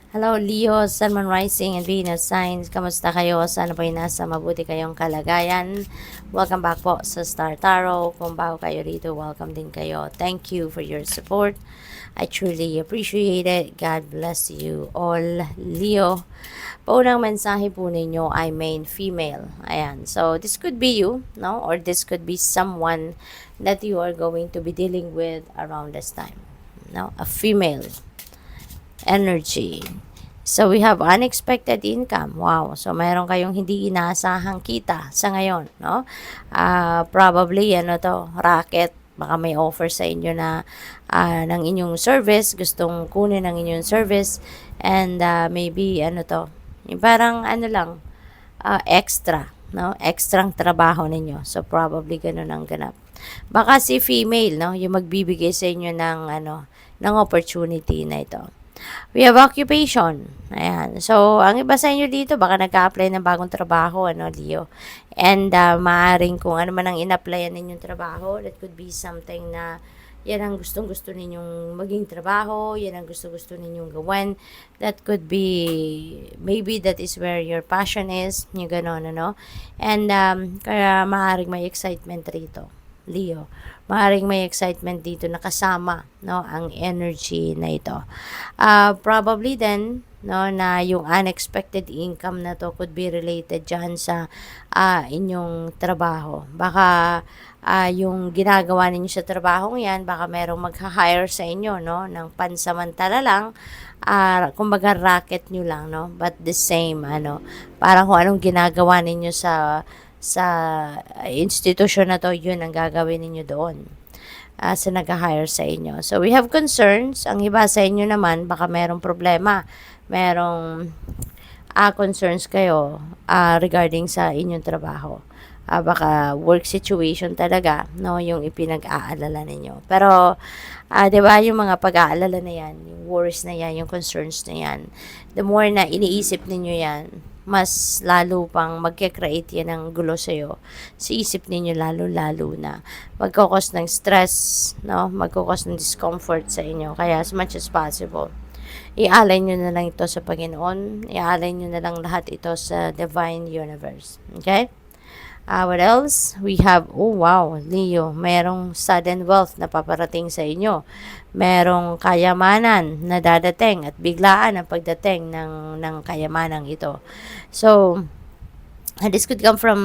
Hello Leo, Sun, Moon, Rising, and Venus signs. Kamusta kayo? Sana po nasa mabuti kayong kalagayan. Welcome back po sa Star Tarot. Kung bago kayo rito, welcome din kayo. Thank you for your support. I truly appreciate it. God bless you all. Leo, paunang mensahe po ninyo ay main female. Ayan. So, this could be you, no? Or this could be someone that you are going to be dealing with around this time. No? A female energy. So, we have unexpected income. Wow. So, mayroon kayong hindi inaasahang kita sa ngayon, no? Probably, racket. Baka may offer sa inyo na ng inyong service, gustong kunin ng inyong service, and maybe, yung parang lang, extra, no? Extrang trabaho ninyo. So, probably ganun ang ganap. Baka si female, no? Yung magbibigay sa inyo ng opportunity na ito. We have occupation. Ayan. So, ang iba sa inyo dito, baka nag-a-apply ng bagong trabaho, Leo. And, maaaring kung ano man ang in-applyan ninyong trabaho, that could be something na yan ang gustong-gusto ninyong maging trabaho, yan ang gusto-gusto ninyong gawin. That could be, maybe that is where your passion is, yung gano'n, And, kaya maaaring may excitement rito, Leo. Maaaring may excitement dito na kasama, no, ang energy na ito. Probably then, no, na yung unexpected income na to could be related dyan sa inyong trabaho. Baka yung ginagawa ninyo sa trabaho yan, baka merong magha-hire sa inyo, no, ng pansamantala lang, kumbaga racket nyo lang, no, but the same, parang kung anong ginagawa ninyo sa institusyon na to, yun ang gagawin ninyo doon sa nag-hire sa inyo. So, we have concerns. Ang iba sa inyo naman, baka merong problema. Merong concerns kayo regarding sa inyong trabaho. Baka work situation talaga, no, yung ipinag-aalala ninyo. Pero, di ba, yung mga pag-aalala na yan, yung worries na yan, yung concerns na yan, the more na iniisip ninyo yan, mas lalo pang magke-create yan ng gulo sa'yo. Sa isip ninyo lalo-lalo na. Magkakos ng stress, no? Magkakos ng discomfort sa inyo. Kaya as much as possible, ialay nyo na lang ito sa Panginoon. Ialay nyo na lang lahat ito sa Divine Universe. Okay? What else? We have, oh wow, Leo, merong sudden wealth na paparating sa inyo. Merong kayamanan na dadating at biglaan ang pagdating ng kayamanang ito. So, this could come from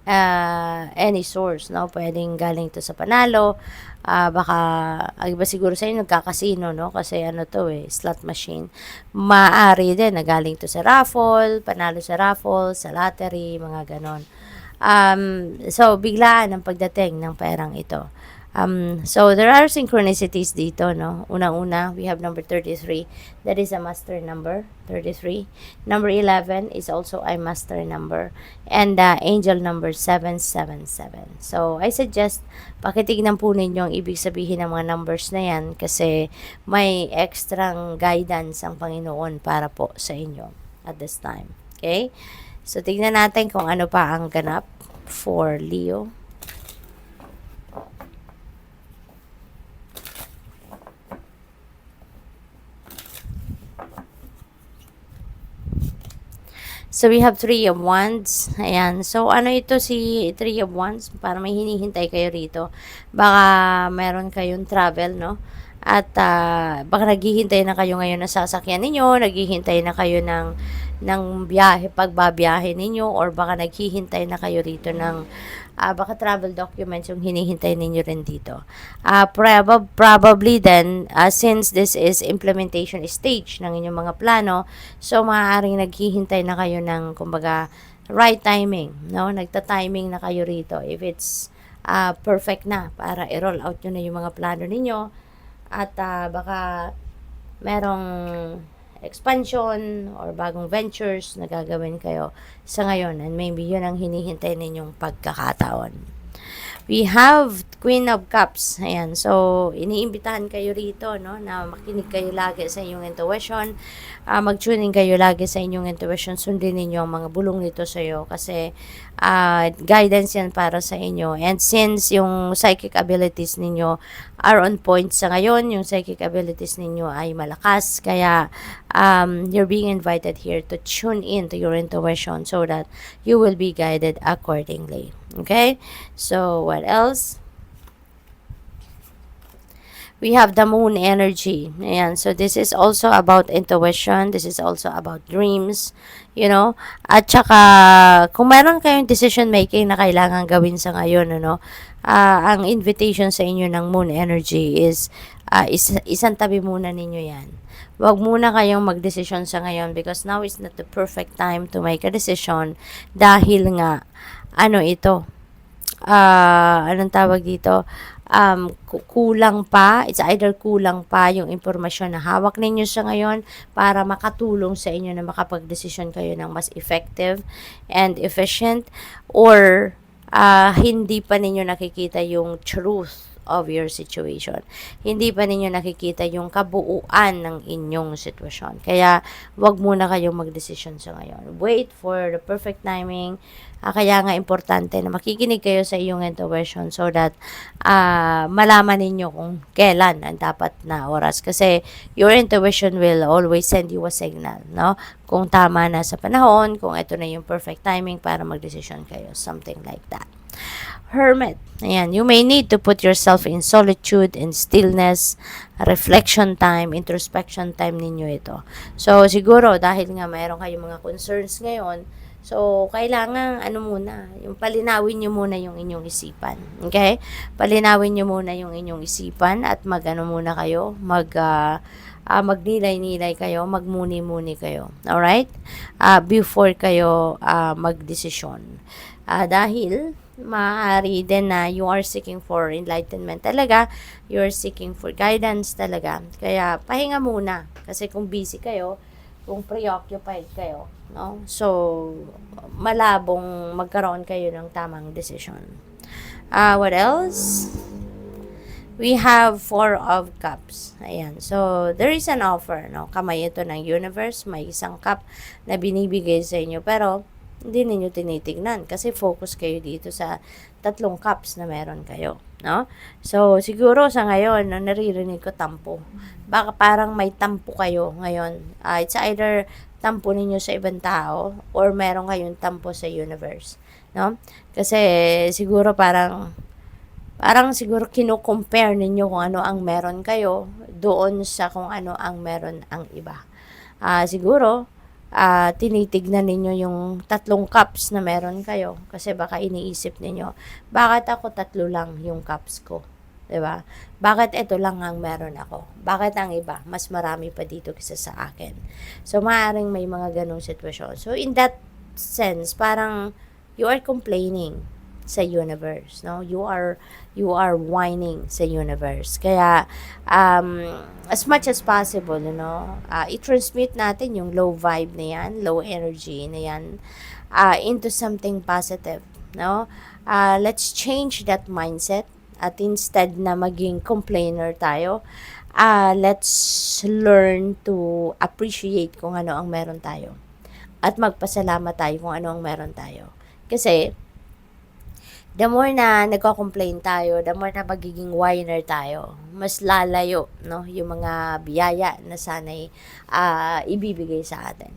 any source, no? Pwedeng galing to sa panalo, baka, iba siguro sa inyo, nagkakasino, no? Kasi slot machine. Maaari din na galing to sa raffle, panalo sa raffle, sa lottery, mga ganon. So, biglaan ang pagdating ng perang ito. So, there are synchronicities dito, no? Unang-una, we have number 33. That is a master number, 33. Number 11 is also a master number. And angel number 777. So, I suggest, pakitignan po ninyo ang ibig sabihin ng mga numbers na yan kasi may extrang guidance ang Panginoon para po sa inyo at this time. Okay? So, tignan natin kung ano pa ang ganap for Leo. So, we have 3 of Wands. Ayan. So, ano ito si 3 of Wands? Para may hinihintay kayo rito. Baka meron kayong travel, no? At baka naghihintay na kayo ngayon ng sasakyan ninyo, naghihintay na kayo ng biyahe, pagbabiyahe ninyo, or baka naghihintay na kayo rito ng baka travel documents yung hinihintay ninyo rin dito. Probably then, since this is implementation stage ng inyong mga plano, so maaaring naghihintay na kayo ng, kumbaga, right timing, no? Nagta-timing na kayo rito. If it's perfect na para i-roll out nyo na yung mga plano ninyo, at baka merong expansion or bagong ventures na gagawin kayo sa ngayon, and maybe yun ang hinihintay ninyong pagkakataon. We have Queen of Cups. Ayan. So, iniimbitahan kayo rito, no, na makinig kayo lagi sa inyong intuition. Mag-tuning kayo lagi sa inyong intuition. Sundin ninyo ang mga bulong nito sa iyo kasi guidance yan para sa inyo. And since yung psychic abilities ninyo are on point sa ngayon, yung psychic abilities ninyo ay malakas, kaya you're being invited here to tune in to your intuition so that you will be guided accordingly. Okay? So, what else? We have the moon energy. Ayan. So, this is also about intuition. This is also about dreams. You know? At saka, kung meron kayong decision making na kailangan gawin sa ngayon, ano, ang invitation sa inyo ng moon energy is, isang tabi muna ninyo yan. Huwag muna kayong magdesisyon sa ngayon because now is not the perfect time to make a decision dahil nga, ano ito, anong tawag dito, kulang pa, it's either kulang pa yung impormasyon na hawak ninyo sa ngayon para makatulong sa inyo na makapag-desisyon kayo ng mas effective and efficient, or hindi pa ninyo nakikita yung truth of your situation. Hindi pa ninyo nakikita yung kabuuan ng inyong sitwasyon. Kaya, wag muna kayong magdesisyon sa ngayon. Wait for the perfect timing. Kaya nga importante na makikinig kayo sa iyong intuition so that malaman ninyo kung kailan ang dapat na oras. Kasi your intuition will always send you a signal, no? Kung tama na sa panahon, kung ito na yung perfect timing para magdesisyon kayo. Something like that. Hermit. Ayan, you may need to put yourself in solitude and stillness, reflection time, introspection time ninyo ito. So, siguro, dahil nga mayroon kayong mga concerns ngayon, so, kailangan, yung palinawin nyo muna yung inyong isipan. Okay? Palinawin nyo muna yung inyong isipan at muna kayo, magnilay-nilay kayo, magmuni-muni kayo. Alright? Before kayo magdesisyon. Dahil, maaari din na you are seeking for enlightenment talaga, you are seeking for guidance talaga. Kaya, pahinga muna. Kasi kung busy kayo, kung preoccupied kayo, no? So, malabong magkaroon kayo ng tamang decision. What else? We have 4 of Cups. Ayan. So, there is an offer, no? Kamay ito ng universe. May isang cup na binibigay sa inyo. Pero, hindi ninyo tinitignan kasi focus kayo dito sa 3 cups na meron kayo, no? So, siguro sa ngayon, naririnig ko tampo. Baka parang may tampo kayo ngayon. It's either tampo ninyo sa ibang tao or meron kayong tampo sa universe, no? Kasi siguro parang siguro kino-compare ninyo kung ano ang meron kayo doon sa kung ano ang meron ang iba. Siguro tinitignan ninyo yung 3 cups na meron kayo kasi baka iniisip ninyo, bakit ako 3 lang yung cups ko? 'Di ba? Bakit ito lang ang meron ako? Bakit ang iba mas marami pa dito kaysa sa akin? So maaaring may mga ganong sitwasyon. So in that sense, parang you are complaining sa universe, no? You are whining sa universe. Kaya as much as possible, i-transmit natin yung low vibe na yan, low energy na yan into something positive, no? Let's change that mindset at instead na maging complainer tayo, let's learn to appreciate kung ano ang meron tayo at magpasalamat tayo kung ano ang meron tayo. Kasi the more na nagko-complain tayo, the more na magiging whiner tayo, mas lalayo, no, yung mga biyaya na sana'y ibibigay sa atin.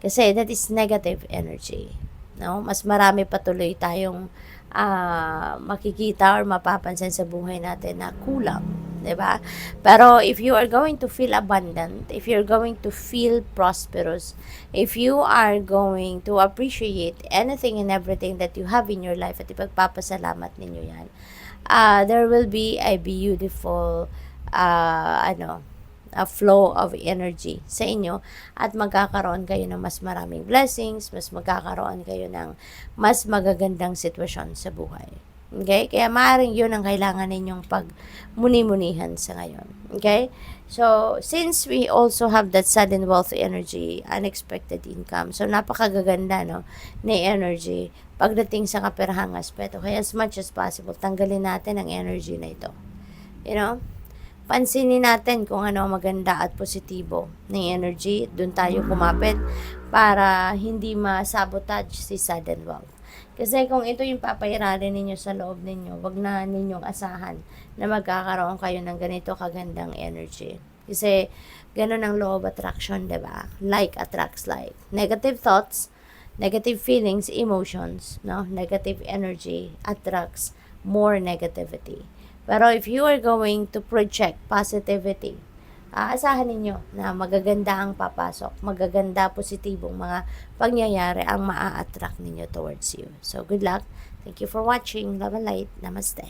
Kasi that is negative energy, no? Mas marami patuloy tayong makikita or mapapansin sa buhay natin na kulang, 'di ba? Pero if you are going to feel abundant, if you're going to feel prosperous, if you are going to appreciate anything and everything that you have in your life at ipagpapasalamat ninyo yan, there will be a beautiful a flow of energy sa inyo at magkakaroon kayo ng mas maraming blessings, mas magkakaroon kayo ng mas magagandang sitwasyon sa buhay. Okay? Kaya maaaring yun ang kailangan ninyong pagmuni-munihan sa ngayon. Okay? So, since we also have that sudden wealth energy, unexpected income, so napakagaganda, no, ni energy pagdating sa kaperahang aspeto. Kaya as much as possible, tanggalin natin ang energy na ito. You know? Pansinin natin kung ano maganda at positibo ng energy. Doon tayo kumapit para hindi ma-sabotage si sudden wealth. Kasi kung ito yung papairalin ninyo sa loob ninyo, wag na ninyong asahan na magkakaroon kayo ng ganito kagandang energy. Kasi ganun ang law of attraction, diba? Like attracts like. Negative thoughts, negative feelings, emotions, no? Negative energy attracts more negativity. Pero if you are going to project positivity, aasahan ninyo na magaganda ang papasok, magaganda, positibong mga pangyayari ang maa-attract ninyo towards you. So, good luck. Thank you for watching. Love and light. Namaste.